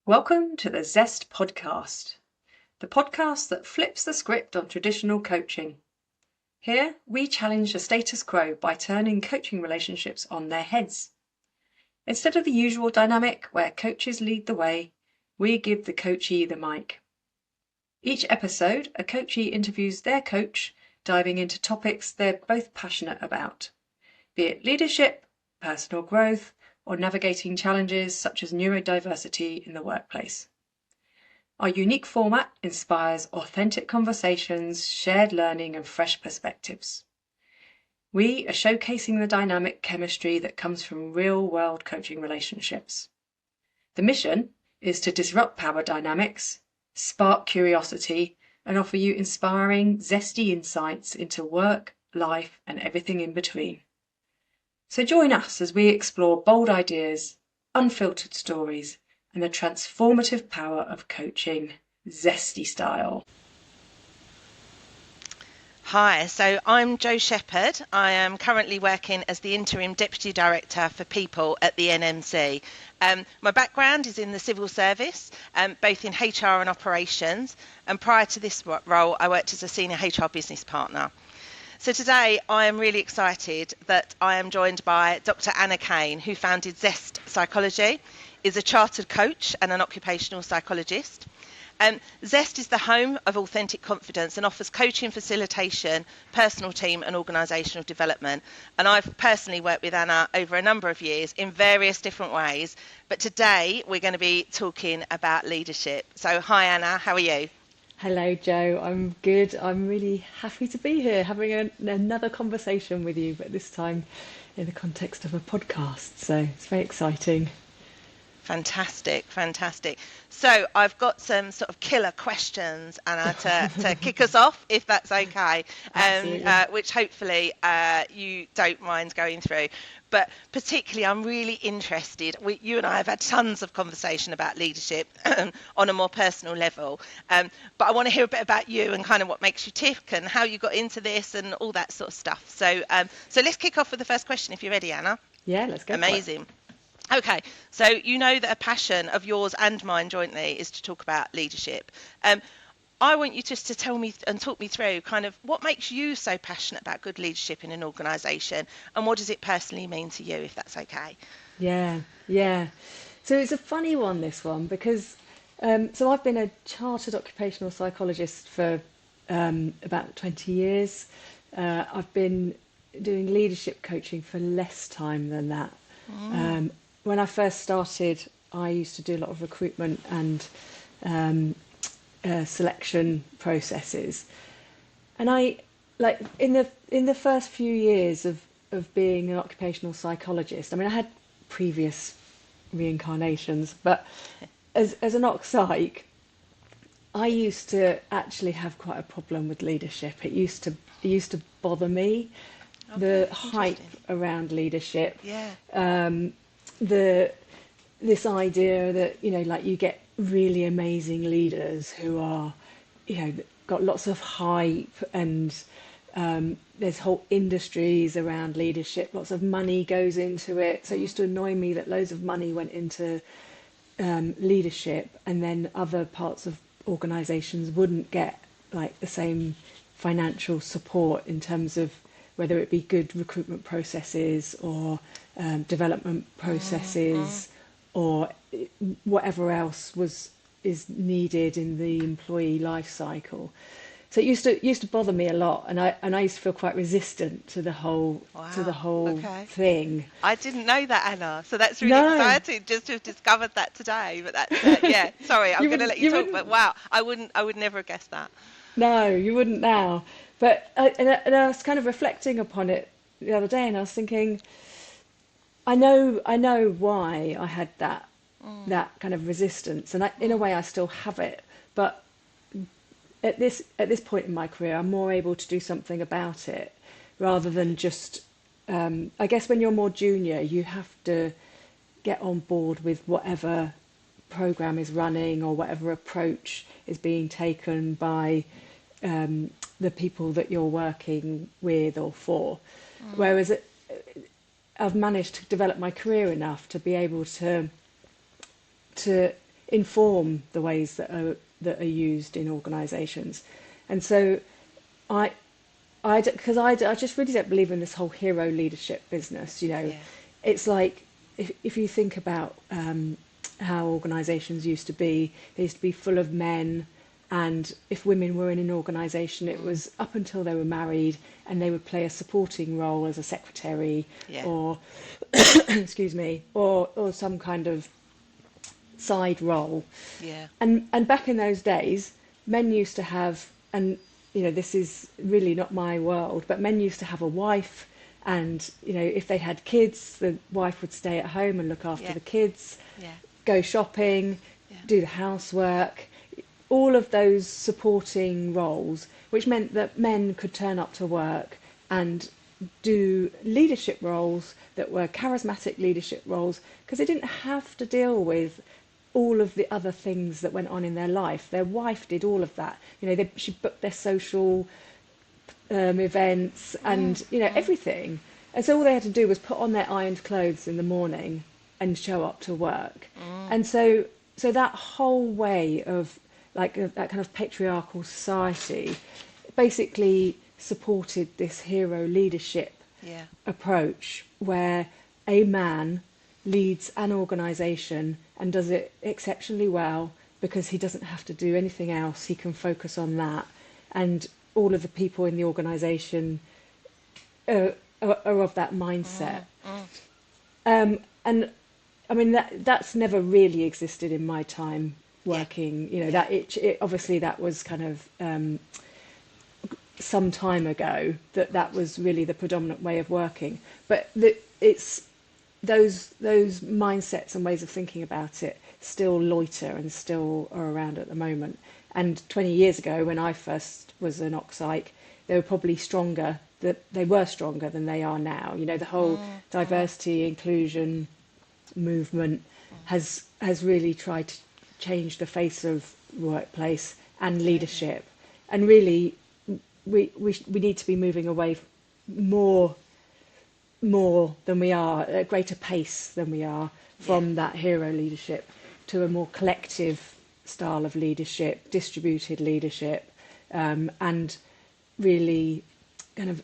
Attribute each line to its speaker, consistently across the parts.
Speaker 1: Welcome to the Zest Podcast, the podcast that flips the script on traditional coaching. Here, we challenge the status quo by turning coaching relationships on their heads. Instead of the usual dynamic where coaches lead the way, we give the coachee the mic. Each episode, a coachee interviews their coach, diving into topics they're both passionate about, be it leadership, personal growth, or navigating challenges such as neurodiversity in the workplace. Our unique format inspires authentic conversations, shared learning, and fresh perspectives. We are showcasing the dynamic chemistry that comes from real-world coaching relationships. The mission is to disrupt power dynamics, spark curiosity, and offer you inspiring, zesty insights into work, life, and everything in between. So join us as we explore bold ideas, unfiltered stories, and the transformative power of coaching, zesty style.
Speaker 2: Hi, so I'm Jo Sheppard. I am currently working as the Interim Deputy Director for People at the NMC. My background is in the civil service, both in HR and operations, and prior to this role I worked as a Senior HR Business Partner. So today I am really excited that I am joined by Dr. Anna Kane, who founded Zest Psychology, is a chartered coach and an occupational psychologist. Zest is the home of authentic confidence and offers coaching, facilitation, personal team and organisational development. And I've personally worked with Anna over a number of years in various different ways. But today we're going to be talking about leadership. So hi Anna, how are you?
Speaker 3: Hello, Jo. I'm good. I'm really happy to be here having another conversation with you, but this time in the context of a podcast. So it's very exciting.
Speaker 2: Fantastic. So I've got some sort of killer questions, Anna, to kick us off, if that's okay, which hopefully you don't mind going through. But particularly, I'm really interested. You and I have had tons of conversation about leadership on a more personal level. But I want to hear a bit about you and kind of what makes you tick and how you got into this and all that sort of stuff. So let's kick off with the first question, if you're ready, Anna.
Speaker 3: Yeah, let's go.
Speaker 2: Amazing. Okay, so you know that a passion of yours and mine jointly is to talk about leadership. I want you just to tell me and talk me through kind of what makes you so passionate about good leadership in an organisation, and what does it personally mean to you, if that's okay?
Speaker 3: Yeah. So it's a funny one, this one, because so I've been a chartered occupational psychologist for about 20 years. I've been doing leadership coaching for less time than that. When I first started, I used to do a lot of recruitment and selection processes, and I in the first few years of being an occupational psychologist. I mean, I had previous reincarnations, but as an occ psych, I used to actually have quite a problem with leadership. It used to bother me, the hype around leadership. This idea that, you get really amazing leaders who are, got lots of hype, and there's whole industries around leadership, lots of money goes into it. So it used to annoy me that loads of money went into leadership, and then other parts of organisations wouldn't get like the same financial support in terms of whether it be good recruitment processes or development processes or whatever else is needed in the employee life cycle. So it used to bother me a lot, and I used to feel quite resistant to the whole thing.
Speaker 2: I didn't know that, Anna. So that's really exciting just to have discovered that today. But that's sorry, I'm going to let you talk. But wow, I would never have guessed that.
Speaker 3: No, you wouldn't now. But I was kind of reflecting upon it the other day, and I was thinking, I know why I had that kind of resistance, and in a way I still have it. But at this point in my career, I'm more able to do something about it, rather than just. I guess when you're more junior, you have to get on board with whatever program is running or whatever approach is being taken by the people that you're working with or for. Whereas I've managed to develop my career enough to be able to inform the ways that are used in organisations. And so I just really don't believe in this whole hero leadership business. It's like if you think about how organisations used to be, they used to be full of men, and if women were in an organisation, it was up until they were married, and they would play a supporting role as a secretary, or excuse me, or some kind of side role. And back in those days, men used to have, and this is really not my world, but men used to have a wife, and if they had kids, the wife would stay at home and look after the kids, go shopping, do the housework, all of those supporting roles, which meant that men could turn up to work and do leadership roles that were charismatic leadership roles, because they didn't have to deal with all of the other things that went on in their life. Their wife did all of that. She booked their social events and everything. And so all they had to do was put on their ironed clothes in the morning and show up to work. And so that whole way of that kind of patriarchal society basically supported this hero leadership approach, where a man leads an organisation and does it exceptionally well because he doesn't have to do anything else. He can focus on that, and all of the people in the organisation are of that mindset. And I mean that's never really existed in my time working. That it obviously that was kind of some time ago that was really the predominant way of working, but it's those mindsets and ways of thinking about it still loiter and still are around at the moment. And 20 years ago, when I first was an Oc Psych, they were probably stronger. They were stronger than they are now. The whole diversity, inclusion movement has really tried to change the face of workplace and leadership. And really, we need to be moving away more than we are, at a greater pace than we are, from that hero leadership to a more collective style of leadership, distributed leadership, and really kind of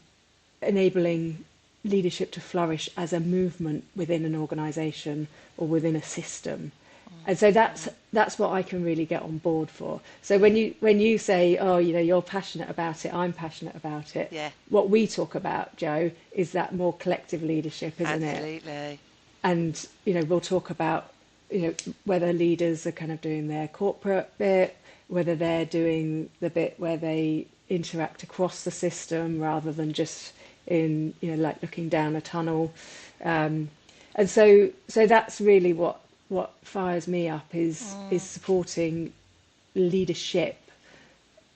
Speaker 3: enabling leadership to flourish as a movement within an organisation or within a system. And so that's what I can really get on board for. So when you say, oh, you're passionate about it, I'm passionate about it. What we talk about, Jo, is that more collective leadership, isn't it?
Speaker 2: Absolutely.
Speaker 3: And we'll talk about whether leaders are kind of doing their corporate bit, whether they're doing the bit where they interact across the system rather than just in like looking down a tunnel. And so that's really what fires me up is supporting leadership,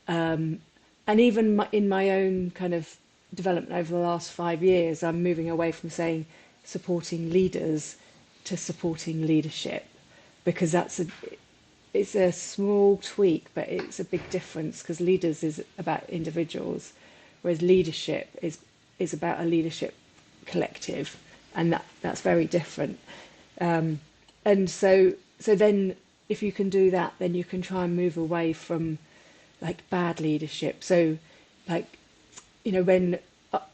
Speaker 3: and even in my own kind of development over the last 5 years, I'm moving away from saying supporting leaders to supporting leadership, because it's a small tweak, but it's a big difference, because leaders is about individuals, whereas leadership is about a leadership collective, and that's very different. And so then if you can do that, then you can try and move away from like bad leadership. So like, when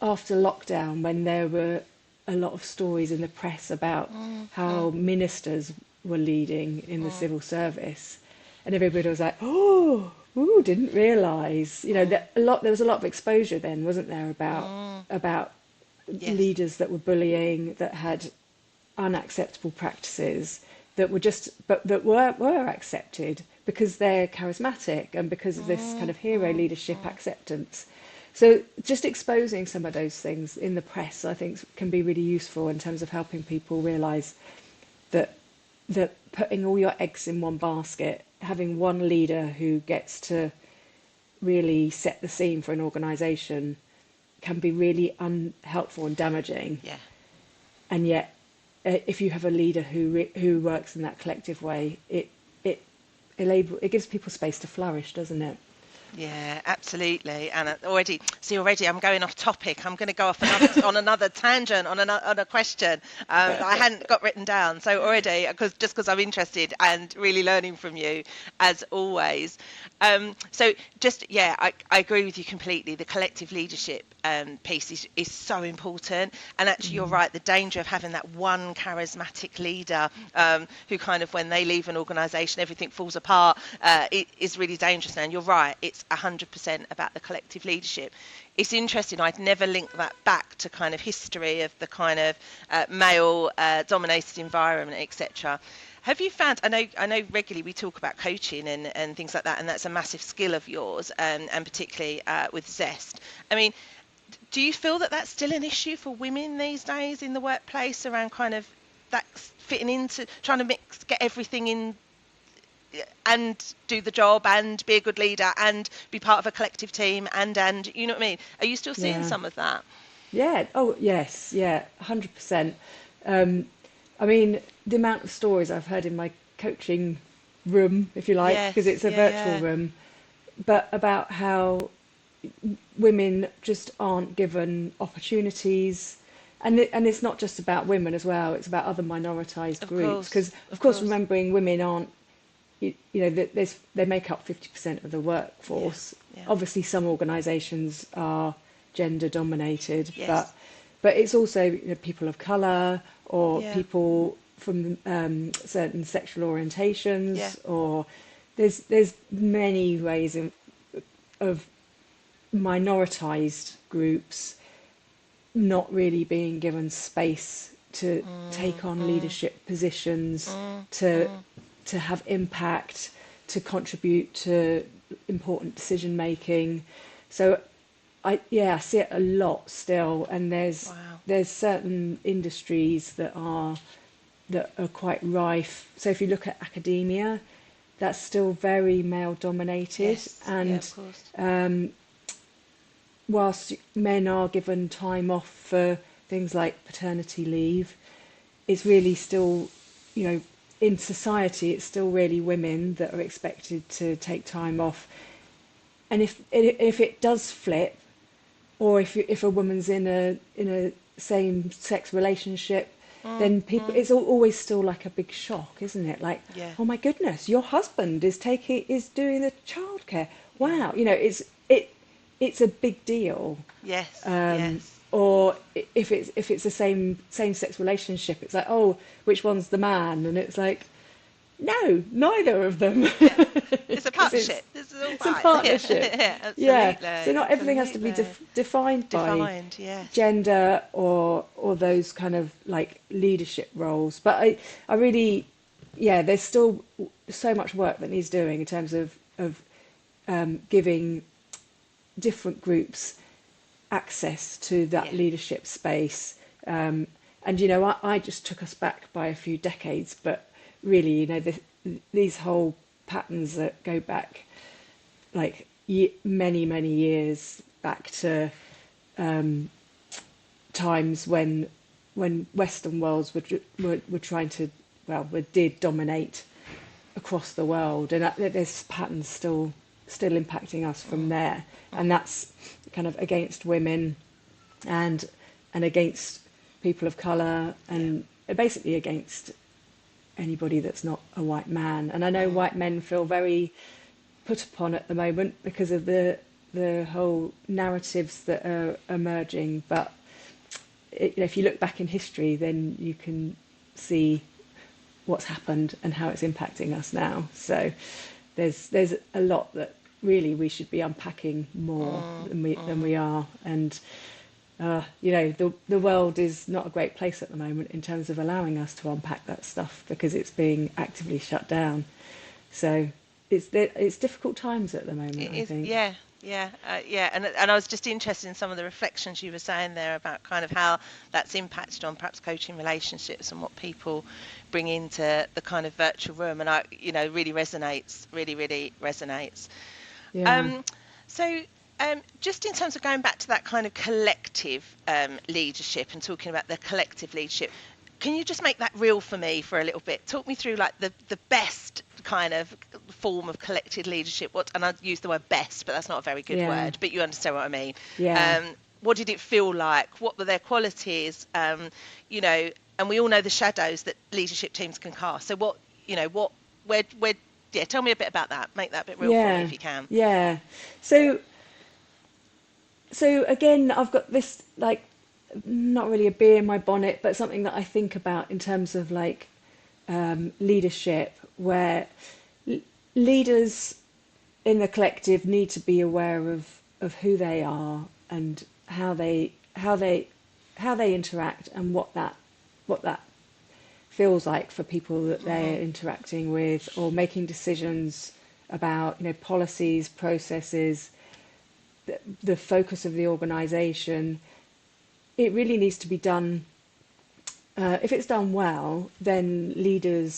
Speaker 3: after lockdown, when there were a lot of stories in the press about how ministers were leading in the civil service, and everybody was like, didn't realise, that there was a lot of exposure then, wasn't there, about leaders that were bullying, that had unacceptable practices that were accepted because they're charismatic and because of this kind of hero leadership acceptance. So just exposing some of those things in the press, I think, can be really useful in terms of helping people realise that putting all your eggs in one basket, having one leader who gets to really set the scene for an organisation, can be really unhelpful and damaging. And yet, if you have a leader who works in that collective way, it gives people space to flourish, doesn't it?
Speaker 2: Yeah, absolutely. And already I'm going off topic. I'm going to go off on another tangent on a question that I hadn't got written down. So already, because I'm interested and really learning from you as always. So just, I agree with you completely. The collective leadership piece is so important. And actually, you're right. The danger of having that one charismatic leader who kind of, when they leave an organisation, everything falls apart, it is really dangerous. And you're right. It's 100% about the collective leadership. It's interesting. I'd never linked that back to kind of history of the kind of male dominated environment, etc. Have you found, I know regularly we talk about coaching and things like that, and that's a massive skill of yours, and particularly with Zest. I mean, do you feel that that's still an issue for women these days in the workplace around kind of that fitting into, trying to get everything in and do the job and be a good leader and be part of a collective team and you know what I mean? Are you still seeing some of that?
Speaker 3: Yeah. Oh, yes. Yeah. 100%. I mean, the amount of stories I've heard in my coaching room, if you like, because it's a virtual room, but about how women just aren't given opportunities. And it's not just about women as well. It's about other minoritized groups. Because, of course, remembering women aren't, they make up 50% of the workforce. Obviously, some organisations are gender dominated, but it's also people of colour or people from certain sexual orientations, or there's many ways of minoritized groups not really being given space to take on leadership positions, to have impact, to contribute to important decision making. So I see it a lot still, and there's certain industries that are quite rife. So if you look at academia, that's still very male dominated, and whilst men are given time off for things like paternity leave, it's really still, in society, it's still really women that are expected to take time off. And if it does flip, or if a woman's in a same-sex relationship, then it's always still like a big shock, isn't it? Like, oh my goodness, your husband is doing the childcare. Wow, it's a big deal. Yes. Or if it's a same-sex relationship, it's like, oh, which one's the man? And it's like, no, neither of them.
Speaker 2: It's a partnership. It's
Speaker 3: a partnership.
Speaker 2: Absolutely.
Speaker 3: So not everything has to be defined by gender or those kind of like leadership roles. But I really, there's still so much work that needs doing in terms of giving different groups access to that leadership space. And I just took us back by a few decades, but really, these whole patterns that go back like many, many years back to times when Western worlds were trying to, did dominate across the world, and there's patterns still impacting us from there, and that's kind of against women and against people of colour, and basically against anybody that's not a white man. And I know white men feel very put upon at the moment because of the whole narratives that are emerging, but if you look back in history, then you can see what's happened and how it's impacting us now. So there's a lot that really we should be unpacking more than we are. And the world is not a great place at the moment in terms of allowing us to unpack that stuff, because it's being actively shut down. So it's difficult times at the moment, I think.
Speaker 2: And I was just interested in some of the reflections you were saying there about kind of how that's impacted on perhaps coaching relationships and what people bring into the kind of virtual room, and really resonates. Just in terms of going back to that kind of collective leadership and talking about the collective leadership, can you just make that real for me for a little bit? Talk me through like the best kind of form of collective leadership? And I use the word best, but that's not a very good word, but you understand what I mean. What did it feel like? What were their qualities? You know, and we all know the shadows that leadership teams can cast. So where tell me a bit about that. Make that a bit real for me if you can.
Speaker 3: Yeah. So again, I've got this, like, not really a bee in my bonnet, but something that I think about in terms of like leadership, where leaders in the collective need to be aware of who they are and how they interact, and what that feels like for people that they're interacting with, or making decisions about, you know, policies, processes, the focus of the organisation. It really needs to be done. If it's done well, then the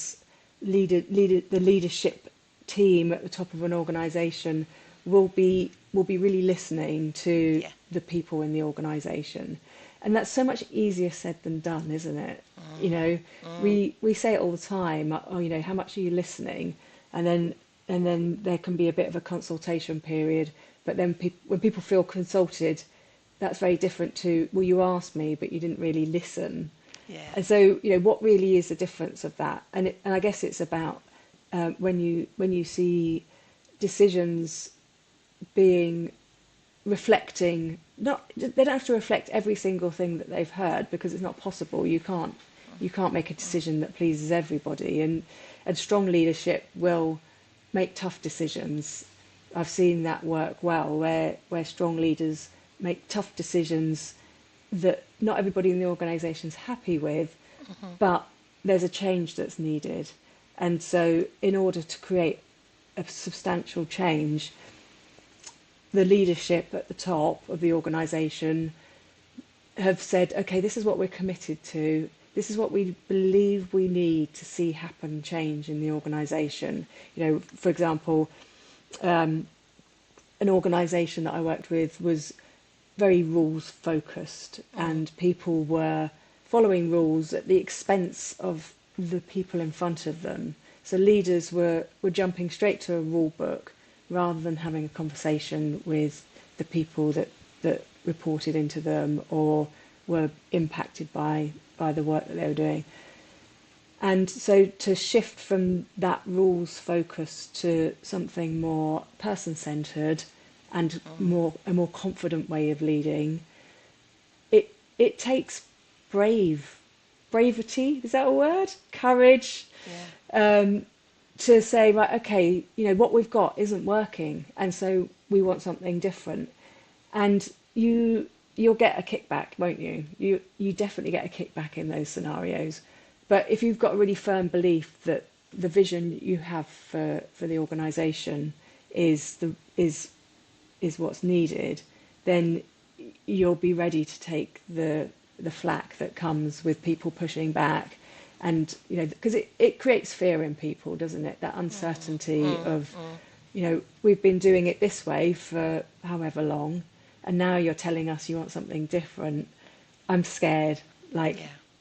Speaker 3: leadership team at the top of an organisation will be really listening to the people in the organisation. And that's so much easier said than done, isn't it? You know, we say it all the time. Oh, you know, how much are you listening? And then there can be a bit of a consultation period. But then when people feel consulted, that's very different to, well, you asked me, but you didn't really listen.
Speaker 2: Yeah.
Speaker 3: And so, you know, what really is the difference of that? And I guess it's about when you see decisions being reflecting, they don't have to reflect every single thing that they've heard, because it's not possible. You can't make a decision that pleases everybody, and strong leadership will make tough decisions. I've seen that work well, where strong leaders make tough decisions that not everybody in the organisation's happy with, but there's a change that's needed. And so in order to create a substantial change, the leadership at the top of the organisation have said, okay, this is what we're committed to. This is what we believe we need to see happen, change in the organisation. You know, for example, an organisation that I worked with was very rules focused, and people were following rules at the expense of the people in front of them. So leaders were jumping straight to a rule book rather than having a conversation with the people that reported into them or were impacted by the work that they were doing. And so to shift from that rules focus to something more person-centred and a more confident way of leading, it takes bravery, is that a word? Courage, to say, right, okay, you know, what we've got isn't working, and so we want something different. And you'll get a kickback, won't you? You definitely get a kickback in those scenarios. But if you've got a really firm belief that the vision you have for the organisation is what's needed, then you'll be ready to take the flack that comes with people pushing back. And, you know, because it creates fear in people, doesn't it? That uncertainty of, you know, we've been doing it this way for however long, and now you're telling us you want something different. I'm scared. Like,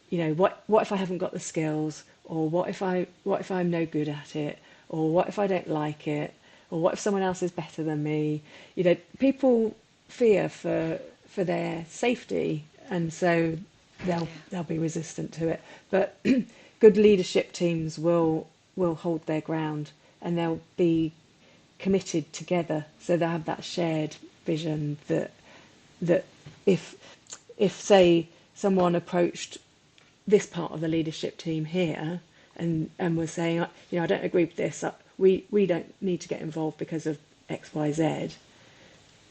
Speaker 3: you know, what if I haven't got the skills, or what if I'm no good at it, or what if I don't like it, or what if someone else is better than me? You know, people fear for their safety, and so they'll be resistant to it. But good leadership teams will hold their ground, and they'll be committed together. So they'll have that shared vision that if say someone approached this part of the leadership team here and was saying, you know, I don't agree with this, we don't need to get involved because of X, Y, Z,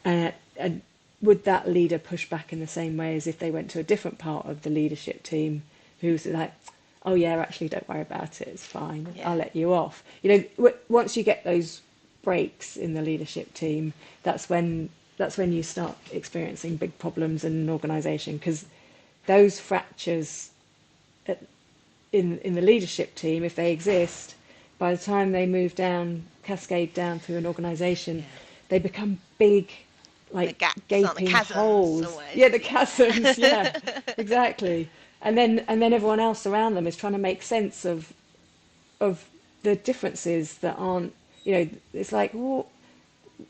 Speaker 3: and would that leader push back in the same way as if they went to a different part of the leadership team who's like, oh yeah, actually don't worry about it, it's fine, I'll let you off. You know, once you get those breaks in the leadership team, that's when you start experiencing big problems in an organisation, because those fractures in the leadership team, if they exist, by the time they move down, cascade down through an organisation, they become big, like gaping holes.
Speaker 2: Always.
Speaker 3: Yeah, the chasms. Yeah, exactly. And then everyone else around them is trying to make sense of the differences that aren't it's like, well,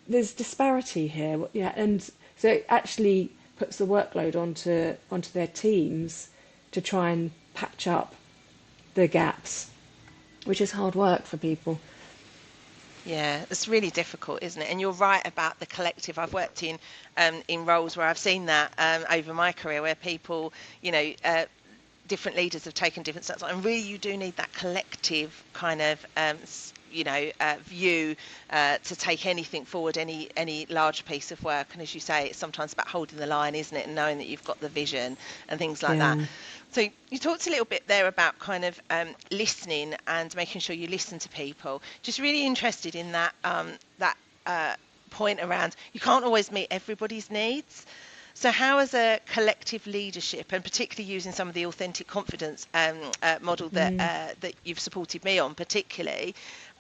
Speaker 3: there's disparity here. Yeah, and so it actually puts the workload onto their teams to try and patch up the gaps, which is hard work for people.
Speaker 2: Yeah, it's really difficult, isn't it? And you're right about the collective. I've worked in roles where I've seen that over my career, where people, different leaders have taken different steps, and really you do need that collective kind of view to take anything forward, any large piece of work. And as you say, it's sometimes about holding the line, isn't it, and knowing that you've got the vision and things like that. So you talked a little bit there about kind of listening and making sure you listen to people. Just really interested in that point around you can't always meet everybody's needs. So how, as a collective leadership, and particularly using some of the authentic confidence model that you've supported me on particularly,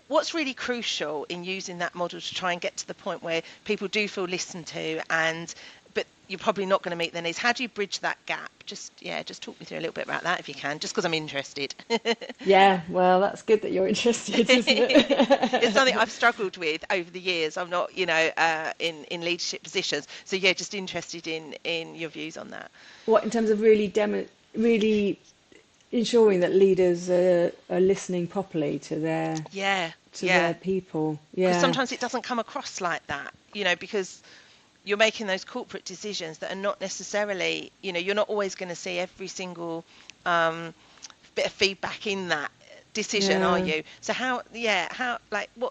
Speaker 2: what's really crucial in using that model to try and get to the point where people do feel listened to, but you're probably not going to meet their needs? How do you bridge that gap? Just talk me through a little bit about that if you can, just because I'm interested.
Speaker 3: Yeah, well, that's good that you're interested, isn't it?
Speaker 2: It's something I've struggled with over the years. I'm not, in leadership positions. So yeah, just interested in your views on that.
Speaker 3: What, in terms of really ensuring that leaders are listening properly to their their people? Yeah.
Speaker 2: Because sometimes it doesn't come across like that, because you're making those corporate decisions that are not necessarily, you're not always going to see every single bit of feedback in that decision, are you? So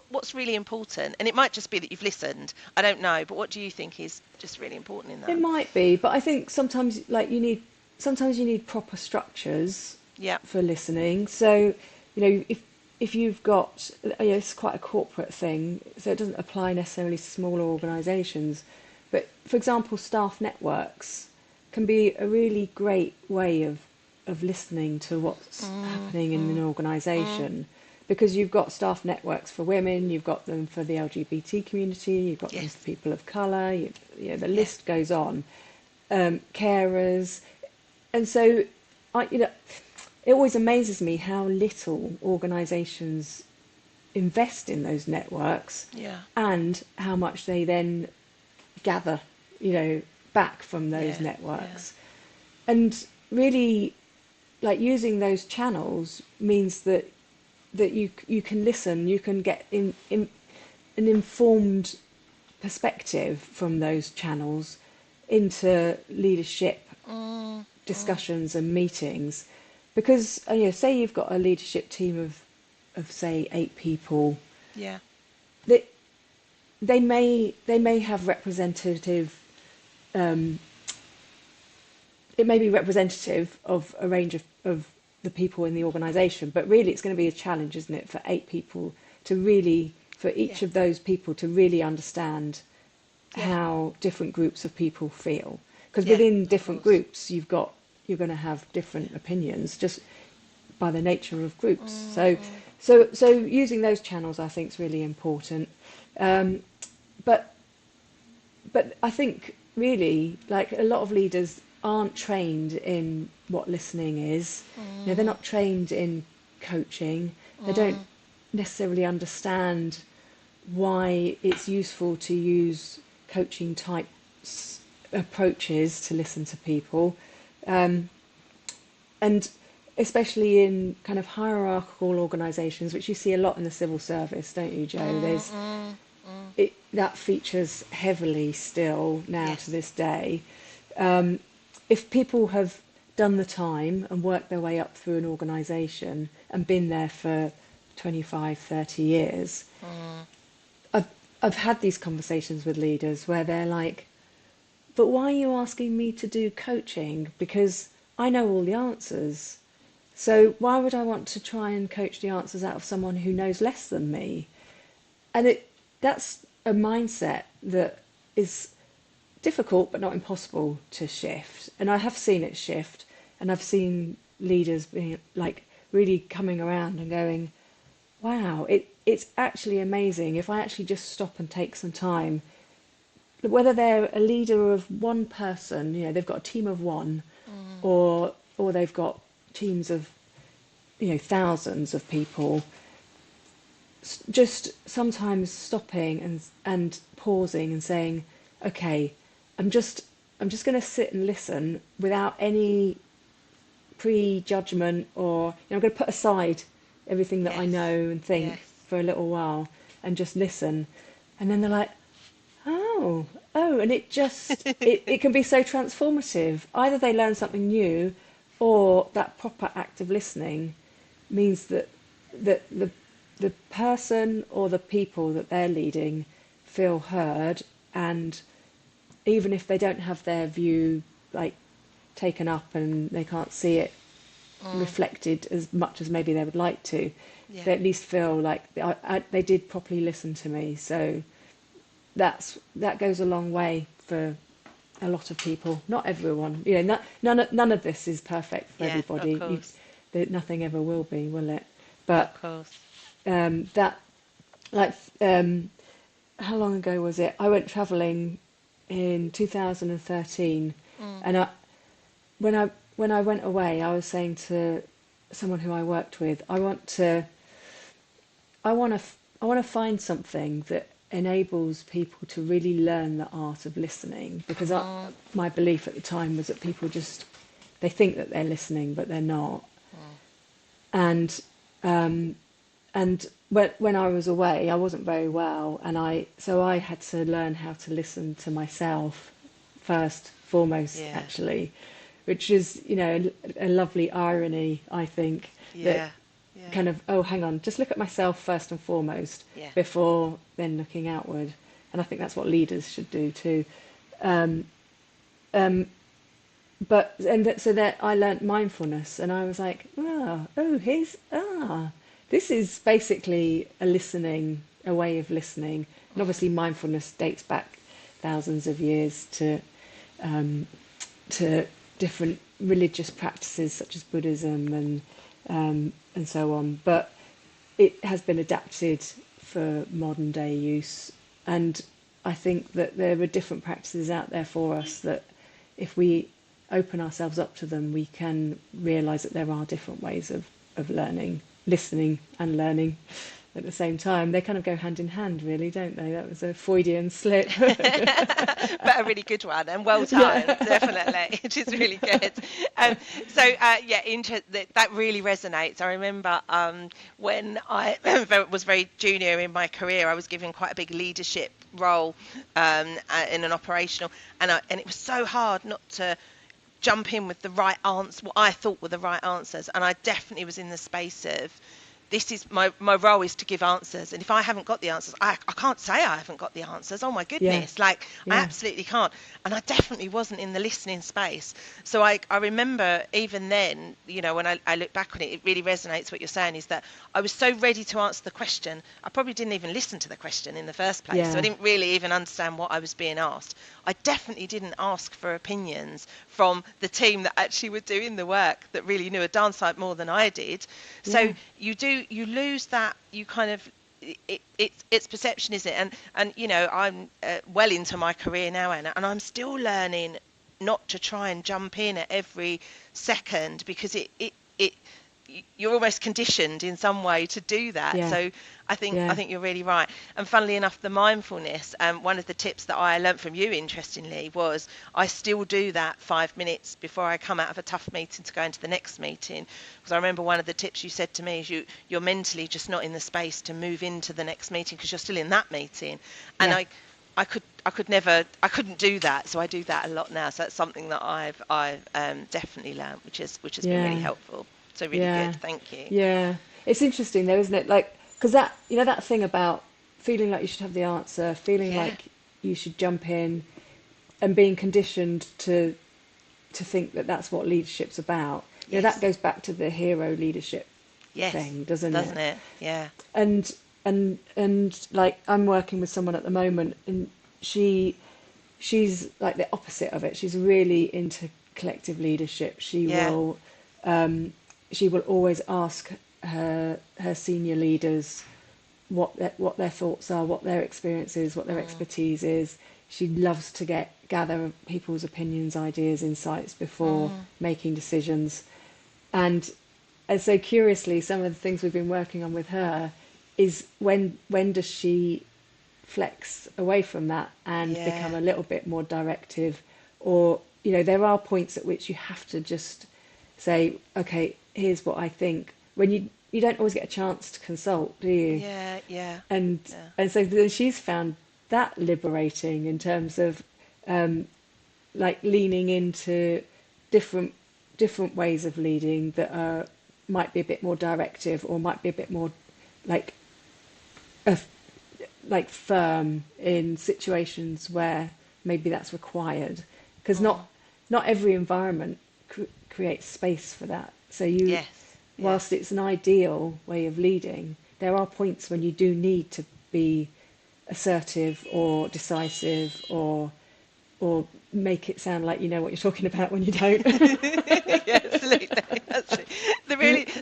Speaker 2: what's really important? And it might just be that you've listened, I don't know, but what do you think is just really important in that?
Speaker 3: It might be, but I think sometimes you need proper structures for listening. So, if you've got, it's quite a corporate thing, so it doesn't apply necessarily to smaller organisations. But, for example, staff networks can be a really great way of listening to what's happening in an organisation, because you've got staff networks for women, you've got them for the LGBT community, you've got them for people of colour, the list goes on, carers. And so, it always amazes me how little organisations invest in those networks, and how much they then gather, back from those networks. And really, using those channels means that you can listen, you can get in an informed perspective from those channels into leadership discussions and meetings. Because say you've got a leadership team of say 8 people, they may have representative. It may be representative of a range of the people in the organisation, but really it's going to be a challenge, isn't it, for 8 people for each of those people to really understand how different groups of people feel. Because within different groups, you're going to have different opinions just by the nature of groups. So using those channels, I think, is really important. But I think really, a lot of leaders aren't trained in what listening is. They're not trained in coaching. They don't necessarily understand why it's useful to use coaching type approaches to listen to people, and especially in kind of hierarchical organisations, which you see a lot in the civil service, don't you, Jo? That features heavily still now to this day. If people have done the time and worked their way up through an organisation and been there for 25, 30 years, I've had these conversations with leaders where they're like, but why are you asking me to do coaching? Because I know all the answers. So why would I want to try and coach the answers out of someone who knows less than me? And that's a mindset that is difficult but not impossible to shift. And I have seen it shift, and I've seen leaders being really coming around and going, wow, it's actually amazing if I actually just stop and take some time. Whether they're a leader of one person, they've got a team of one, or they've got teams of thousands of people, just sometimes stopping and pausing and saying, okay, I'm just going to sit and listen without any prejudgment, or I'm going to put aside everything that I know and think for a little while and just listen. And then they're like, oh, and it just it can be so transformative. Either they learn something new, or that proper act of listening means that the person or the people that they're leading feel heard, and even if they don't have their view taken up and they can't see it reflected as much as maybe they would like to, they at least feel like they did properly listen to me. So that goes a long way for a lot of people. Not everyone, none of this is perfect for everybody.
Speaker 2: Of course.
Speaker 3: Nothing ever will be, will it? But
Speaker 2: of course.
Speaker 3: How long ago was it? I went travelling in 2013, and when I went away, I was saying to someone who I worked with, I want to find something that enables people to really learn the art of listening, because my belief at the time was that people they think that they're listening but they're not. And when I was away, I wasn't very well, and so I had to learn how to listen to myself first, foremost, actually, which is a lovely irony, I think. That kind of, hang on, just look at myself first and foremost before then looking outward. And I think that's what leaders should do too. So that I learnt mindfulness, and I was like, this is basically a way of listening. And obviously mindfulness dates back thousands of years to different religious practices such as Buddhism and so on. But it has been adapted for modern day use. And I think that there are different practices out there for us that if we open ourselves up to them, we can realise that there are different ways of learning, listening and learning at the same time. They kind of go hand in hand, really, don't they? That was a Freudian slip.
Speaker 2: But a really good one, and well timed, definitely, which is really good. That really resonates. I remember when I was very junior in my career, I was given quite a big leadership role in an operational, and it was so hard not to jump in with the right answer, what I thought were the right answers. And I definitely was in the space of, this is my role is to give answers, and if I haven't got the answers, I can't say I haven't got the answers. Oh my goodness, I absolutely can't. And I definitely wasn't in the listening space. So I remember even then, when I look back on it, it really resonates what you're saying, is that I was so ready to answer the question, I probably didn't even listen to the question in the first place. So I didn't really even understand what I was being asked. I definitely didn't ask for opinions from the team that actually were doing the work, that really knew a darn sight more than I did. So you lose that, you kind of, it's perception, isn't it? And I'm well into my career now, Anna, and I'm still learning not to try and jump in at every second, because you're almost conditioned in some way to do that. So I think you're really right. And funnily enough, the mindfulness, one of the tips that I learnt from you, interestingly, was I still do that 5 minutes before I come out of a tough meeting to go into the next meeting. Because I remember one of the tips you said to me is you're mentally just not in the space to move into the next meeting because you're still in that meeting. And I couldn't do that, so I do that a lot now. So that's something that I've definitely learnt, which has been really helpful. So really good, thank you.
Speaker 3: Yeah, it's interesting though, isn't it? Because that thing about feeling like you should have the answer, feeling like you should jump in, and being conditioned to think that that's what leadership's about. That goes back to the hero leadership thing, doesn't it?
Speaker 2: Yeah.
Speaker 3: And I'm working with someone at the moment, and she's like the opposite of it. She's really into collective leadership. She will always ask her senior leaders what their thoughts are, what their experience is, what their expertise is. She loves to gather people's opinions, ideas, insights before making decisions. And so curiously, some of the things we've been working on with her is when does she flex away from that and become a little bit more directive, or there are points at which you have to just say, okay, here's what I think, when you don't always get a chance to consult, do you? And so then she's found that liberating in terms of like leaning into different ways of leading that might be a bit more directive, or might be a bit more like firm in situations where maybe that's required, because not every environment creates space for that. So whilst it's an ideal way of leading, there are points when you do need to be assertive or decisive, or make it sound like you know what you're talking about when you don't.
Speaker 2: Yeah, absolutely.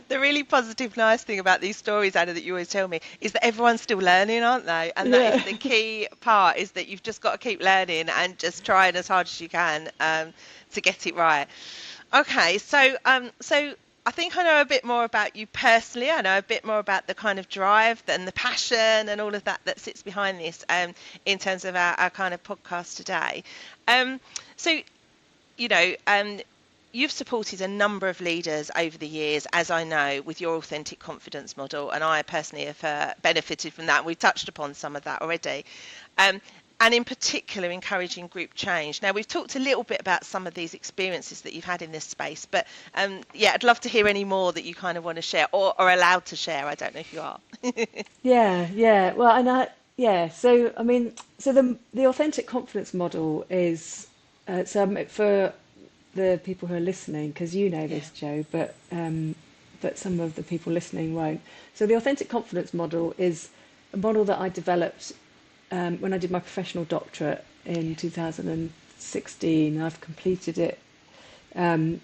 Speaker 2: The really positive, nice thing about these stories, Anna, that you always tell me, is that everyone's still learning, aren't they? And that is the key part, is that you've just got to keep learning and just trying as hard as you can to get it right. Okay, so I think I know a bit more about you personally. I know a bit more about the kind of drive and the passion and all of that sits behind this in terms of our kind of podcast today. So, you've supported a number of leaders over the years, as I know, with your authentic confidence model, and I personally have benefited from that. We've touched upon some of that already. And in particular, encouraging group change. Now, we've talked a little bit about some of these experiences that you've had in this space, but I'd love to hear any more that you kind of want to share, or are allowed to share. I don't know if you are.
Speaker 3: Well, so I mean, so the authentic confidence model is for the people who are listening, because this, Jo, but some of the people listening won't. So the authentic confidence model is a model that I developed when I did my professional doctorate in 2016. I've completed it a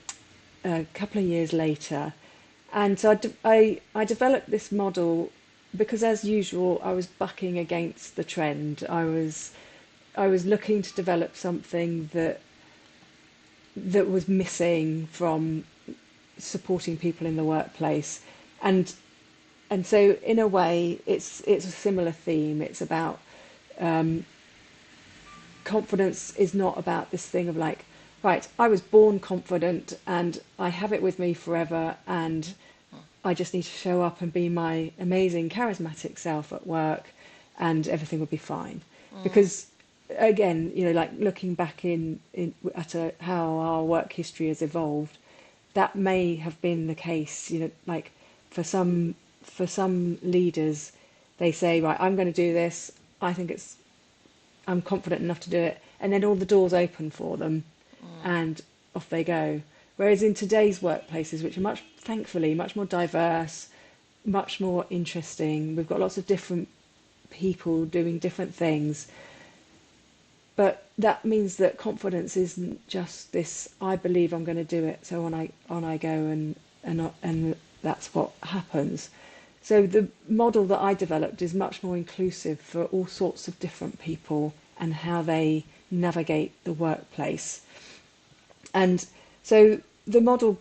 Speaker 3: couple of years later, and so I developed this model because, as usual, I was bucking against the trend. I was looking to develop something that was missing from supporting people in the workplace, and so in a way it's a similar theme. It's about confidence is not about this thing of like, right, I was born confident and I have it with me forever, and I just need to show up and be my amazing charismatic self at work and everything will be fine. Because again, like looking back at how our work history has evolved, that may have been the case. Like for some leaders, they say, right, I'm going to do this. I'm confident enough to do it, and then all the doors open for them, and off they go. Whereas in today's workplaces, which are thankfully much more diverse, much more interesting, we've got lots of different people doing different things. But that means that confidence isn't just this, I believe I'm going to do it, so on I go, and that's what happens. So the model that I developed is much more inclusive for all sorts of different people and how they navigate the workplace. And so the model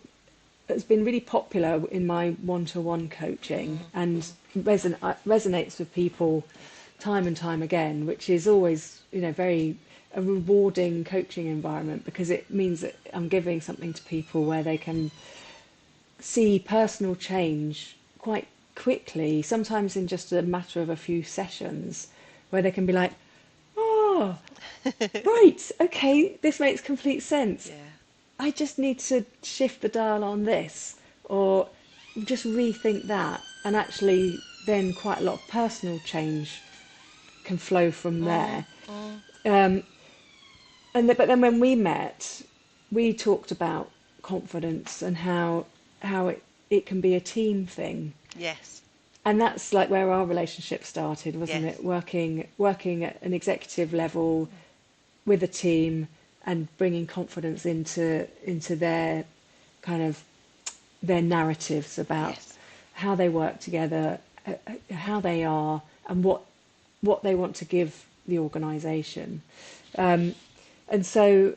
Speaker 3: has been really popular in my one-to-one coaching and resonates with people time and time again, which is always, very a rewarding coaching environment, because it means that I'm giving something to people where they can see personal change quite quickly, sometimes in just a matter of a few sessions, where they can be like, oh, right, okay, this makes complete sense. I just need to shift the dial on this, or just rethink that, and actually then quite a lot of personal change can flow from there. But then when we met, we talked about confidence and how it can be a team thing.
Speaker 2: Yes.
Speaker 3: And that's like where our relationship started, wasn't
Speaker 2: Yes.
Speaker 3: it? Working at an executive level with a team and bringing confidence into their kind of their narratives about how they work together, how they are, and what they want to give the organisation. And so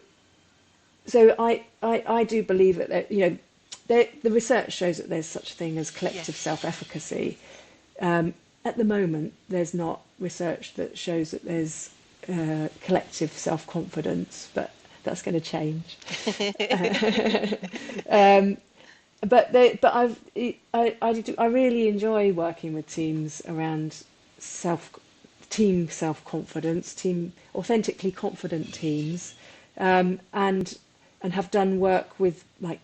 Speaker 3: I do believe that the research shows that there's such a thing as collective self-efficacy, at the moment, there's not research that shows that there's collective self-confidence, but that's going to change. I really enjoy working with teams around team self-confidence, team authentically confident teams, and have done work with like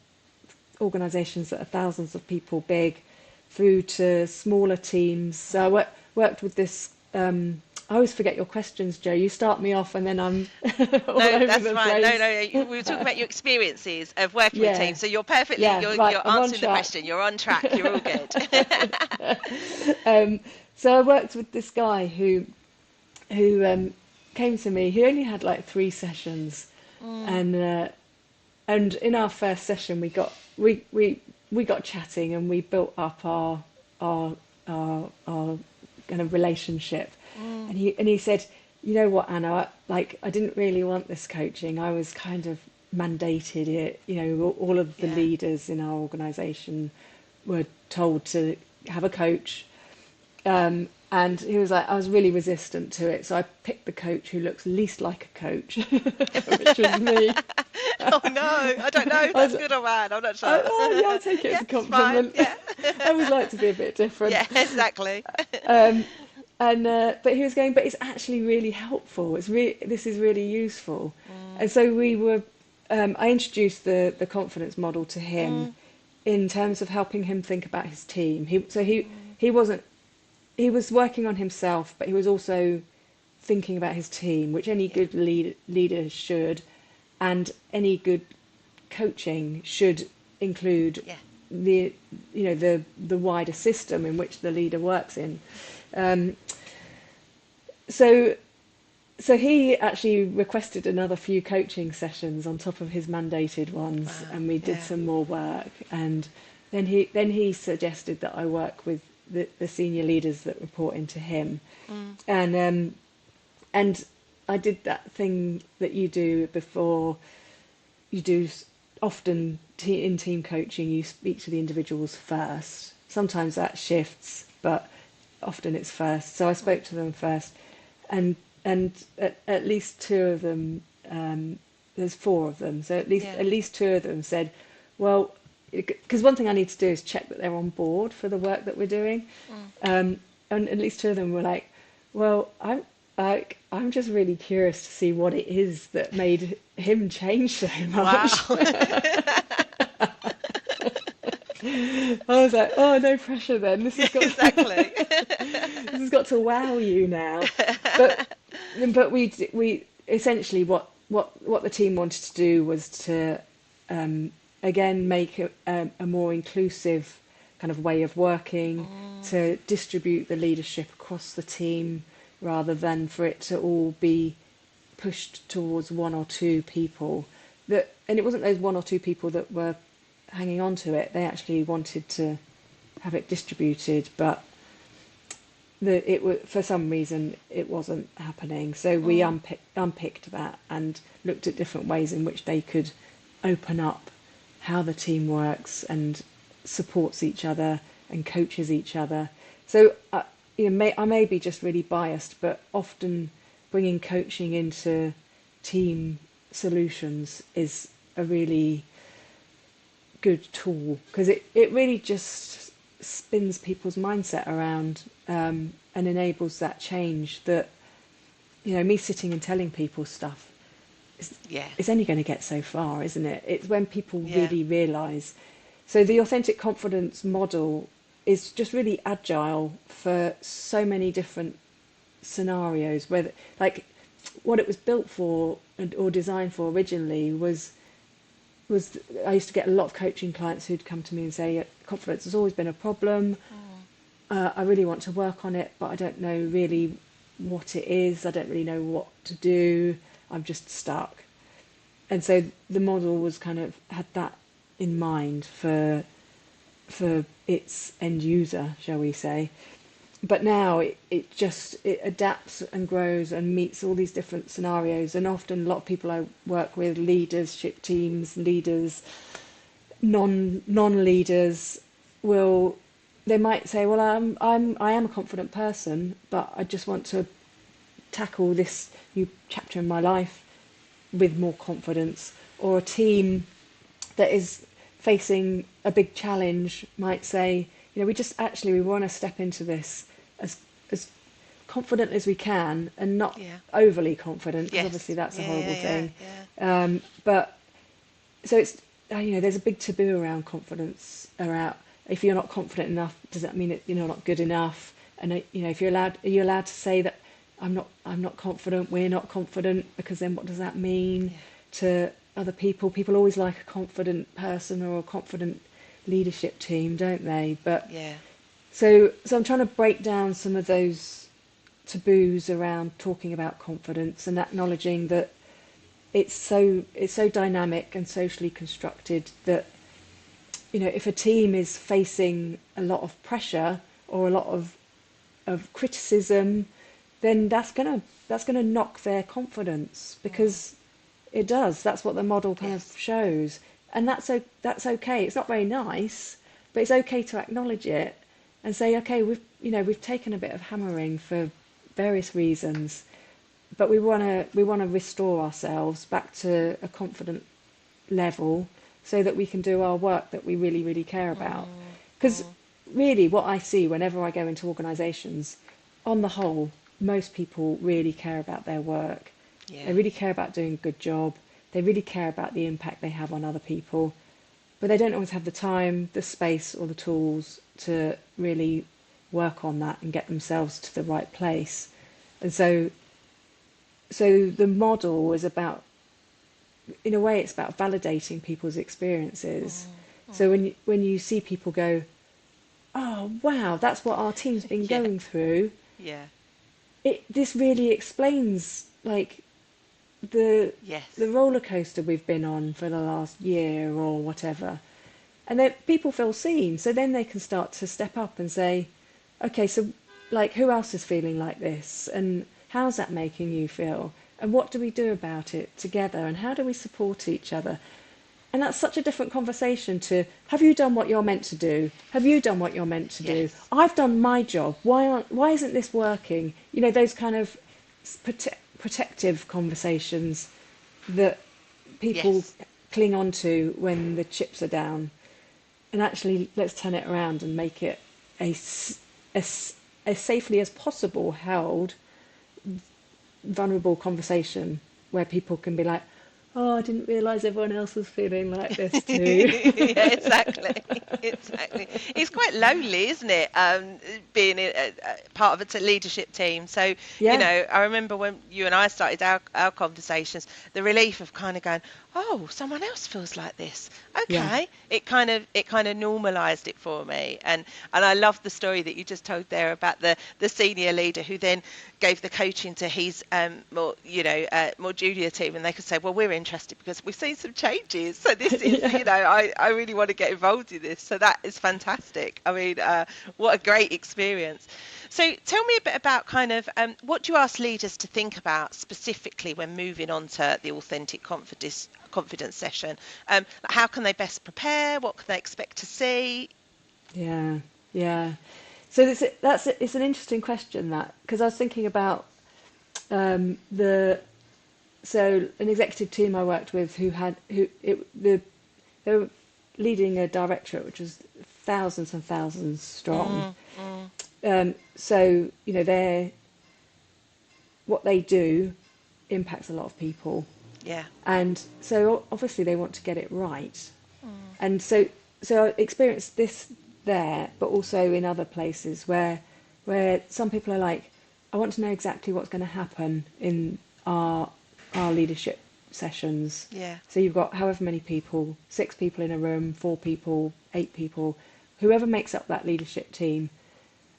Speaker 3: organisations that are thousands of people big, through to smaller teams. So I worked with this. I always forget your questions, Jo. You start me off and then I'm all over
Speaker 2: that's
Speaker 3: the
Speaker 2: right.
Speaker 3: place.
Speaker 2: No. We were talking about your experiences of working with
Speaker 3: Yeah.
Speaker 2: teams. So you're perfectly,
Speaker 3: Yeah,
Speaker 2: you're
Speaker 3: right, I'm on
Speaker 2: answering the
Speaker 3: track.
Speaker 2: question. You're on track. You're all good.
Speaker 3: So I worked with this guy who came to me. He only had like 3 sessions, and in our first session we got chatting and we built up our kind of relationship. And he said, you know what, Anna, like I didn't really want this coaching. I was kind of mandated it. You know, all of the leaders in our organisation were told to have a coach. And he was like, I was really resistant to it. So I picked the coach who looks least like a coach, which was me.
Speaker 2: Oh no, I don't know if that's good or bad. I'm not sure.
Speaker 3: Yeah, I'll take it as a compliment.
Speaker 2: Yeah.
Speaker 3: I always like to be a bit different.
Speaker 2: Yeah, exactly.
Speaker 3: But he was going, but it's actually really helpful. This is really useful. And so I introduced the confidence model to him in terms of helping him think about his team. He was working on himself, but he was also thinking about his team, which any good leader should, and any good coaching should include the wider system in which the leader works in. So he actually requested another few coaching sessions on top of his mandated ones, and we did some more work. And then he suggested that I work with the senior leaders that report into him, and I did that thing that you do before. You do often in team coaching. You speak to the individuals first. Sometimes that shifts, but often it's first. So I spoke to them first, and at least 2 of them. There's 4 of them, so at least 2 of them said, "Well." Because one thing I need to do is check that they're on board for the work that we're doing, and at least 2 of them were like, "Well, I'm just really curious to see what it is that made him change so much." Wow. I was like, "Oh, no pressure then. This has got
Speaker 2: exactly.
Speaker 3: This has got to wow you now." But we essentially what the team wanted to do was to again make a more inclusive kind of way of working, to distribute the leadership across the team rather than for it to all be pushed towards 1 or 2 people. And it wasn't those 1 or 2 people that were hanging on to it. They actually wanted to have it distributed, but for some reason it wasn't happening. So we unpicked that and looked at different ways in which they could open up how the team works and supports each other and coaches each other. So I may be just really biased, but often bringing coaching into team solutions is a really good tool, because it really just spins people's mindset around and enables that change that, me sitting and telling people stuff, it's only going to get so far, isn't it? It's when people really realise. So the authentic confidence model is just really agile for so many different scenarios, where like what it was built for or designed for originally was I used to get a lot of coaching clients who'd come to me and say, confidence has always been a problem. I really want to work on it, but I don't know really what it is. I don't really know what to do. I'm just stuck. And so the model was kind of had that in mind for its end user, shall we say. But now it adapts and grows and meets all these different scenarios. And often a lot of people I work with, leadership teams, leaders, non-leaders, will they might say, well, I am a confident person, but I just want to tackle this new chapter in my life with more confidence. Or a team that is facing a big challenge might say, we want to step into this as confident as we can, and not overly confident, because obviously that's a horrible thing. But so it's there's a big taboo around confidence. Around, if you're not confident enough, does that mean that you're not good enough? And if you're allowed, are you allowed to say that I'm not confident, we're not confident, because then what does that mean to other people? People always like a confident person or a confident leadership team, don't they? But so I'm trying to break down some of those taboos around talking about confidence, and acknowledging that it's so dynamic and socially constructed that if a team is facing a lot of pressure or a lot of criticism, then that's gonna knock their confidence, because it does. That's what the model kind of shows, and that's okay. It's not very nice, but it's okay to acknowledge it and say, okay, we've taken a bit of hammering for various reasons, but we want to restore ourselves back to a confident level so that we can do our work that we really, really care about. Because really what I see whenever I go into organisations, on the whole, most people really care about their work. They really care about doing a good job. They really care about the impact they have on other people, but they don't always have the time, the space, or the tools to really work on that and get themselves to the right place. And so the model is about, in a way, it's about validating people's experiences. So when you see people go, oh wow, that's what our team's been going through. This really explains the roller coaster we've been on for the last year or whatever. And then people feel seen, so then they can start to step up and say, okay, so who else is feeling like this, and how's that making you feel, and what do we do about it together, and how do we support each other? And that's such a different conversation to, have you done what you're meant to do? Have you done what you're meant to do? I've done my job. Why isn't this working? Those kind of protective conversations that people cling on to when the chips are down. And actually, let's turn it around and make it as safely as possible held, vulnerable conversation where people can be like, oh, I didn't realise everyone else was feeling like this too.
Speaker 2: Exactly. It's quite lonely, isn't it? Being part of a leadership team. So, I remember when you and I started our conversations, the relief of kind of going, oh, someone else feels like this. Okay. It kind of normalised it for me. And I love the story that you just told there about the senior leader who then gave the coaching to his more junior team, and they could say, well, we're interested because we've seen some changes. So this is, I really want to get involved in this. So that is fantastic. I mean, what a great experience. So tell me a bit about kind of what do you ask leaders to think about specifically when moving on to the authentic confidence session? How can they best prepare? What can they expect to see?
Speaker 3: Yeah. So it's an interesting question, that, because I was thinking about an executive team I worked with they were leading a directorate which was thousands and thousands strong. So what they do impacts a lot of people. And so obviously they want to get it right. And so I experienced this there, but also in other places where some people are like, I want to know exactly what's going to happen in our leadership sessions. So you've got however many people, 6 people in a room, 4 people, 8 people, whoever makes up that leadership team,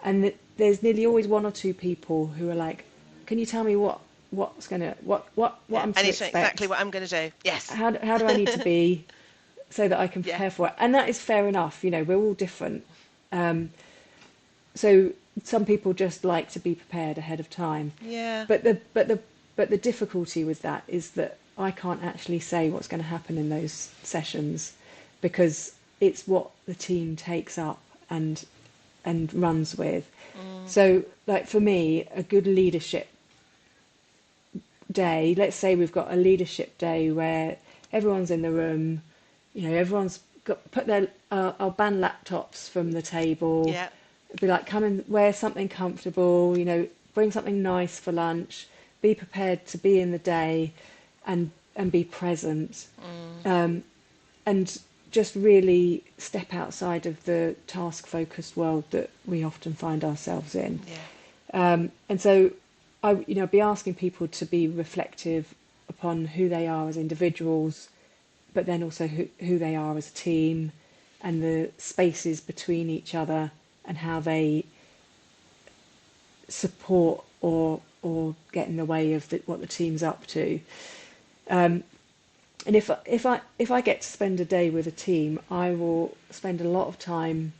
Speaker 3: and there's nearly always 1 or 2 people who are like, can you tell me what I'm to expect?
Speaker 2: Exactly what I'm going to do. Yes.
Speaker 3: How do I need to be so that I can prepare for it? And that is fair enough. We're all different. So some people just like to be prepared ahead of time. But the difficulty with that is that I can't actually say what's going to happen in those sessions, because it's what the team takes up, and and runs with. So, like for me, a good leadership day, let's say we've got a leadership day where everyone's in the room, everyone's put their, I'll ban laptops from the table.
Speaker 2: Yeah.
Speaker 3: It'd be like, come and wear something comfortable, bring something nice for lunch, be prepared to be in the day and be present. And just really step outside of the task-focused world that we often find ourselves in.
Speaker 2: Yeah.
Speaker 3: And so I'd be asking people to be reflective upon who they are as individuals, but then also who they are as a team and the spaces between each other and how they support or get in the way of what the team's up to. And if I get to spend a day with a team, I will spend a lot of time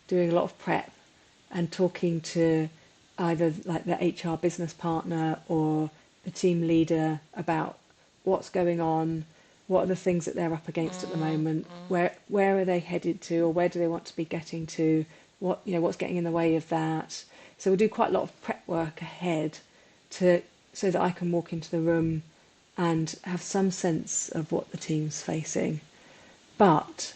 Speaker 3: doing a lot of prep and talking to either like the HR business partner or the team leader about what's going on, what are the things that they're up against at the moment, where are they headed to, or where do they want to be getting to, what's getting in the way of that. So we'll do quite a lot of prep work ahead so that I can walk into the room and have some sense of what the team's facing. But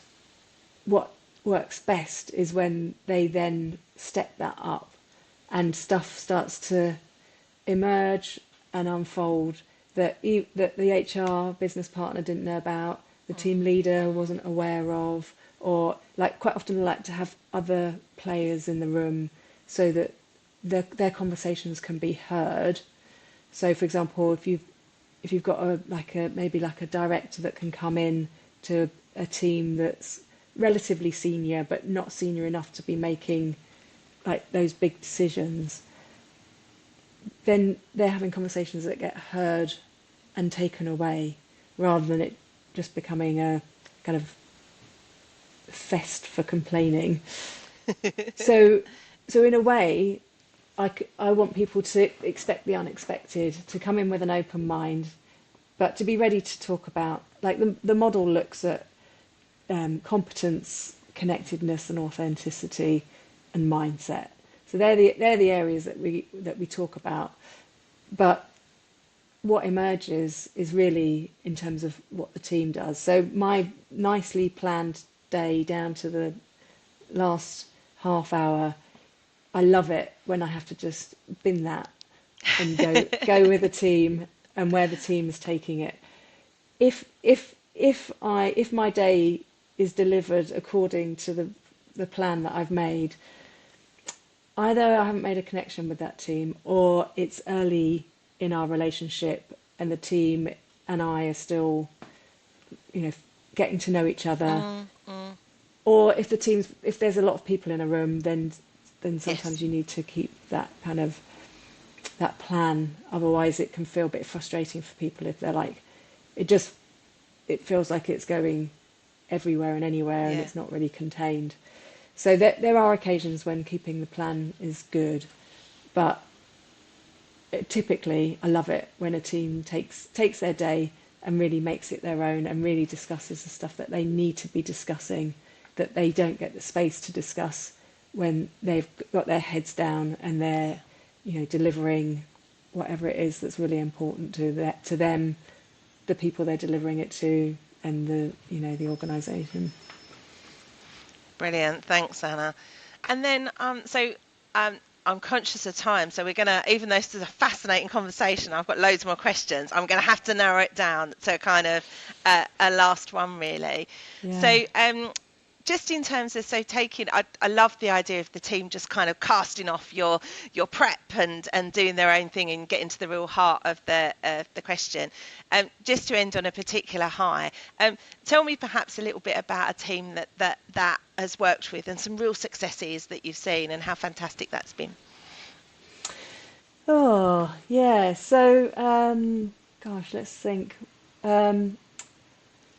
Speaker 3: what works best is when they then step that up and stuff starts to emerge and unfold that the HR business partner didn't know about, the team leader wasn't aware of, or like quite often I like to have other players in the room so that their conversations can be heard. So for example, if you've got maybe a director that can come in to a team that's relatively senior but not senior enough to be making like those big decisions, then they're having conversations that get heard and taken away rather than it just becoming a kind of fest for complaining. So in a way, I want people to expect the unexpected, to come in with an open mind, but to be ready to talk about, like the model looks at competence, connectedness and authenticity and mindset. So they're the areas that we talk about. But what emerges is really in terms of what the team does. So my nicely planned day down to the last half hour, I love it when I have to just bin that and go with the team and where the team is taking it. If my day is delivered according to the plan that I've made, either I haven't made a connection with that team or it's early in our relationship and the team and I are still, getting to know each other. Or if there's a lot of people in a room, then sometimes you need to keep that kind of that plan. Otherwise, it can feel a bit frustrating for people if they're like, it feels like it's going everywhere and anywhere and it's not really contained. So there are occasions when keeping the plan is good, but typically I love it when a team takes their day and really makes it their own and really discusses the stuff that they need to be discussing, that they don't get the space to discuss when they've got their heads down and they're delivering whatever it is that's really important to them, the people they're delivering it to, and the organisation.
Speaker 2: Brilliant, thanks, Anna. And then I'm conscious of time, so we're going to, even though this is a fascinating conversation, I've got loads more questions, I'm going to have to narrow it down to kind of a last one, really. Yeah. So just in terms of, I love the idea of the team just kind of casting off your prep and doing their own thing and getting to the real heart of the question. Just to end on a particular high, tell me perhaps a little bit about a team that has worked with and some real successes that you've seen and how fantastic that's been.
Speaker 3: Oh, yeah. So, gosh, let's think. I'm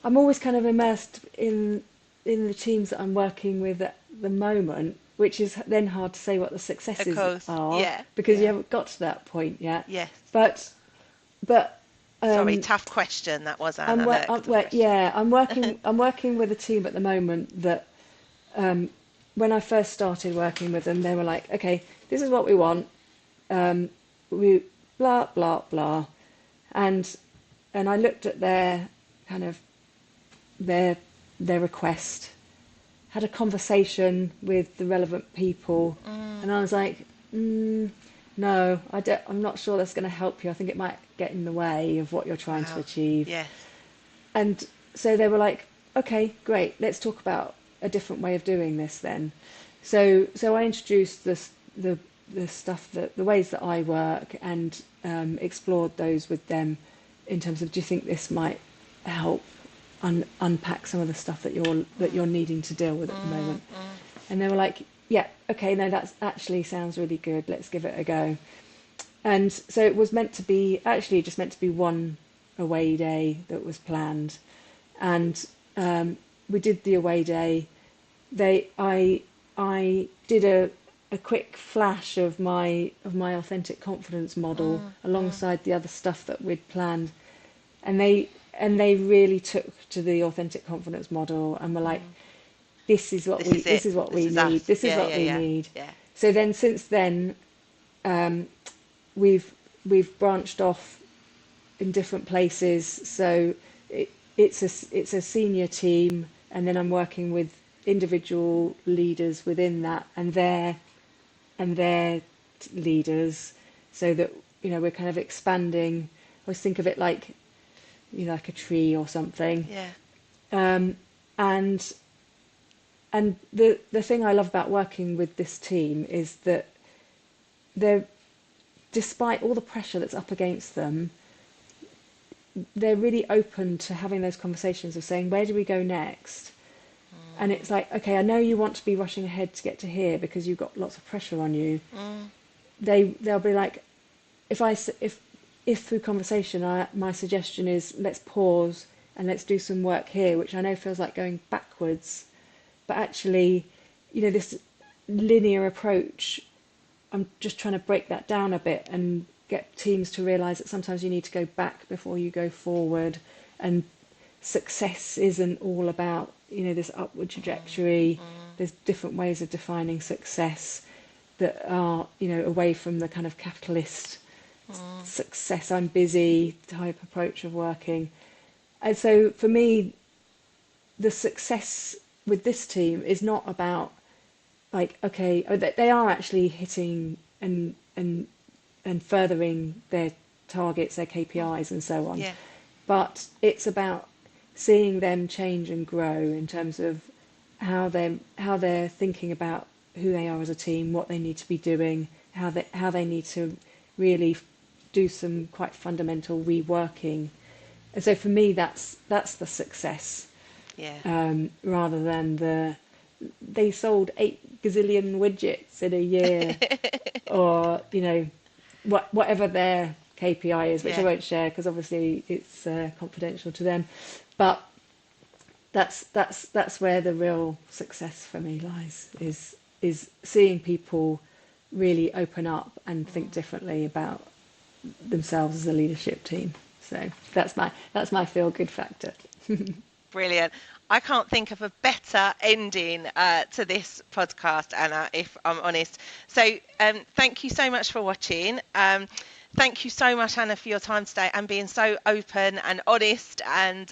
Speaker 3: always kind of immersed in the teams that I'm working with at the moment, which is then hard to say what the successes are, because you haven't got to that point yet.
Speaker 2: Yes.
Speaker 3: But
Speaker 2: sorry, tough question that was, Anna.
Speaker 3: I'm working with a team at the moment that when I first started working with them, they were like, okay, this is what we want. We blah blah blah, and I looked at their kind of their request, had a conversation with the relevant people, and I was like, no, I'm not sure that's going to help you. I think it might get in the way of what you're trying to achieve.
Speaker 2: Yes.
Speaker 3: And so they were like, okay, great, let's talk about a different way of doing this then. So I introduced the stuff, the ways that I work, and explored those with them in terms of, do you think this might help unpack some of the stuff that you're needing to deal with at the moment? And they were like, yeah, okay, no, that actually sounds really good. Let's give it a go. And so it was meant to be one away day that was planned, and we did the away day. I did a quick flash of my authentic confidence model alongside the other stuff that we'd planned, and they really took to the authentic confidence model and were like, this is what we need.
Speaker 2: Yeah.
Speaker 3: So then, since then, we've branched off in different places. So it's a senior team, and then I'm working with individual leaders within that, and their leaders, so that we're kind of expanding. I always think of it like like a tree or something.
Speaker 2: Yeah.
Speaker 3: And the thing I love about working with this team is that they're, despite all the pressure that's up against them, they're really open to having those conversations of saying, where do we go next? And it's like, okay, I know you want to be rushing ahead to get to here because you've got lots of pressure on you. They'll be like, if through conversation, my suggestion is, let's pause and let's do some work here, which I know feels like going backwards, but actually, this linear approach, I'm just trying to break that down a bit and get teams to realise that sometimes you need to go back before you go forward, and success isn't all about this upward trajectory. There's different ways of defining success that are away from the kind of capitalist success, I'm busy type approach of working. And so for me, the success with this team is not about like, okay, they are actually hitting and furthering their targets, their KPIs and so on.
Speaker 2: Yeah.
Speaker 3: But it's about seeing them change and grow in terms of how they're thinking about who they are as a team, what they need to be doing, how they need to really do some quite fundamental reworking. And so for me, that's the success.
Speaker 2: Yeah.
Speaker 3: Rather than they sold 8 gazillion widgets in a year, or whatever their KPI is, which I won't share because obviously it's confidential to them. But that's where the real success for me lies, is seeing people really open up and think differently about themselves as a leadership team. So that's my feel good factor.
Speaker 2: Brilliant. I can't think of a better ending to this podcast, Anna, if I'm honest. So thank you so much for watching. Thank you so much, Anna, for your time today and being so open and honest and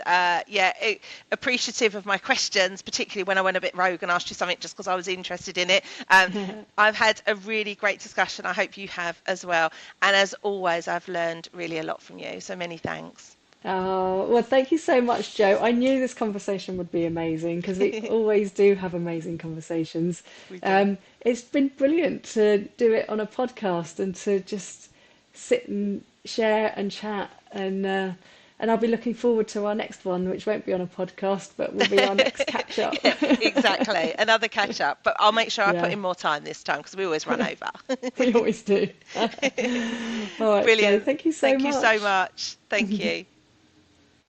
Speaker 2: appreciative of my questions, particularly when I went a bit rogue and asked you something just because I was interested in it. I've had a really great discussion. I hope you have as well. And as always, I've learned really a lot from you. So many thanks.
Speaker 3: Oh, well, thank you so much, Jo. I knew this conversation would be amazing because we always do have amazing conversations. It's been brilliant to do it on a podcast and to just sit and share and chat, and I'll be looking forward to our next one, which won't be on a podcast, but will be our next catch up.
Speaker 2: Exactly, another catch up. But I'll make sure I put in more time this time because we always run over.
Speaker 3: We always do. All right,
Speaker 2: Brilliant.
Speaker 3: Jo, thank you so much.
Speaker 2: Thank you so much. Thank you.